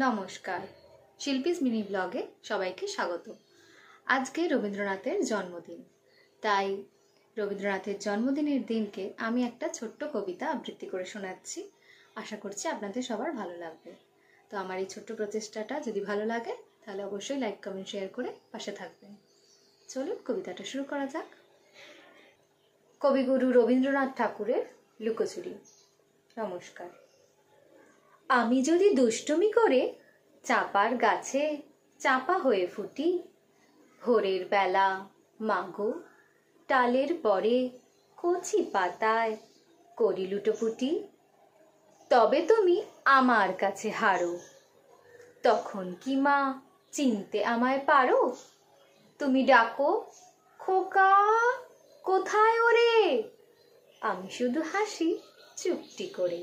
নমস্কার, শিল্পীস মিনি ব্লগে সবাইকে স্বাগত। আজকে রবীন্দ্রনাথের জন্মদিন, তাই রবীন্দ্রনাথের জন্মদিনের দিনকে আমি একটা ছোট্ট কবিতা আবৃত্তি করে শোনাচ্ছি। আশা করছি আপনাদের সবার ভালো লাগবে। তো আমার এই ছোট্ট প্রচেষ্টাটা যদি ভালো লাগে তাহলে অবশ্যই লাইক, কমেন্ট, শেয়ার করে পাশে থাকবেন। চলুন কবিতাটা শুরু করা যাক। কবিগুরু রবীন্দ্রনাথ ঠাকুরের লুকোচুরি। নমস্কার। আমি যদি দুষ্টুমি করে চাপার গাছে চাপা হয়ে ফুটি, ভোরের বেলা মাগো টালের পরে কচি পাতায় করি লুটোপুটি, তবে তুমি আমার কাছে হারো। তখন কি মা চিনতে আমায় পারো? তুমি ডাকো, খোকা কোথায় ওরে? আমি শুধু হাসি চুপটি করে।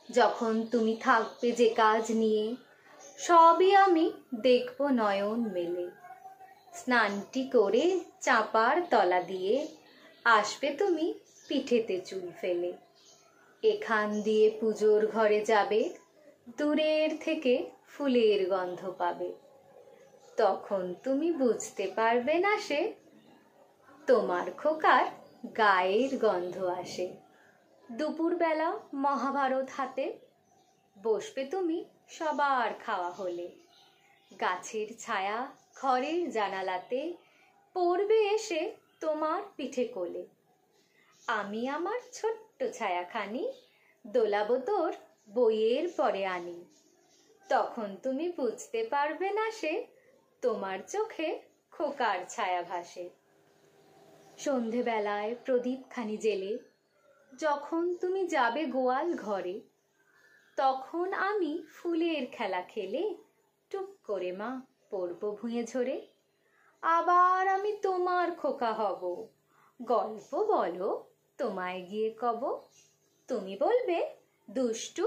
যখন তুমি থাকবে যে কাজ নিয়ে, সবই আমি দেখব নয়ন মেলে। স্নানটি করে চাপার তলা দিয়ে আসবে তুমি পিঠেতে চুল ফেলে। এখান দিয়ে পুজোর ঘরে যাবে, দূরের থেকে ফুলের গন্ধ পাবে। তখন তুমি বুঝতে পারবে না সে তোমার খোকার গায়ের গন্ধ আসে। দুপুরবেলা মহাভারত হাতে বসবে তুমি সবার খাওয়া হলে। গাছের ছায়া ঘরের জানালাতে পড়বে এসে তোমার পিঠে কোলে। আমি আমার ছোট্ট ছায়াখানি দোলাবো তোর বইয়ের পরে আনি। তখন তুমি বুঝতে পারবে না সে তোমার চোখে খোকার ছায়া ভাসে। সন্ধেবেলায় প্রদীপখানি জেলে যখন তুমি যাবে গোয়াল ঘরে, তখন আমি ফুলের খেলা খেলে টুক করে মা পড়ব ভুঁয়ে ঝরে। আবার আমি তোমার খোকা হব, গল্প বলো তোমায় গিয়ে কব। তুমি বলবে দুষ্টু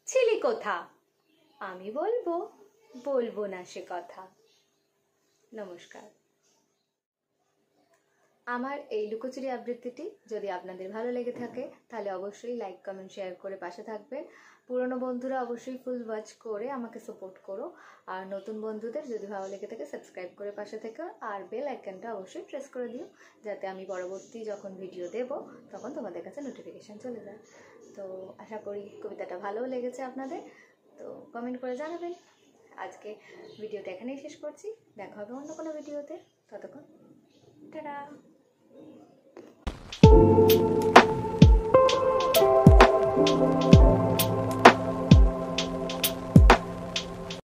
ছিলি কোথা, আমি বলবো না সে কথা। নমস্কার। আমার এই লুকোচুরি আবৃত্তিটি যদি আপনাদের ভালো লেগে থাকে তাহলে অবশ্যই লাইক, কমেন্ট, শেয়ার করে পাশে থাকবেন। পুরনো বন্ধুরা অবশ্যই ফুল ওয়াচ করে আমাকে সাপোর্ট করো, আর নতুন বন্ধুদের যদি ভালো লেগে থাকে সাবস্ক্রাইব করে পাশে থেকো, আর বেল আইকনটা অবশ্যই প্রেস করে দিও যাতে আমি পরবর্তী যখন ভিডিও দেব তখন তোমাদের কাছে নোটিফিকেশান চলে যায়। তো আশা করি কবিতাটা ভালোও লেগেছে আপনাদের, তো কমেন্ট করে জানাবেন। আজকে ভিডিওটা এখানেই শেষ করছি, দেখা হবে অন্য কোনো ভিডিওতে। ততক্ষণ টাটা। Thank you.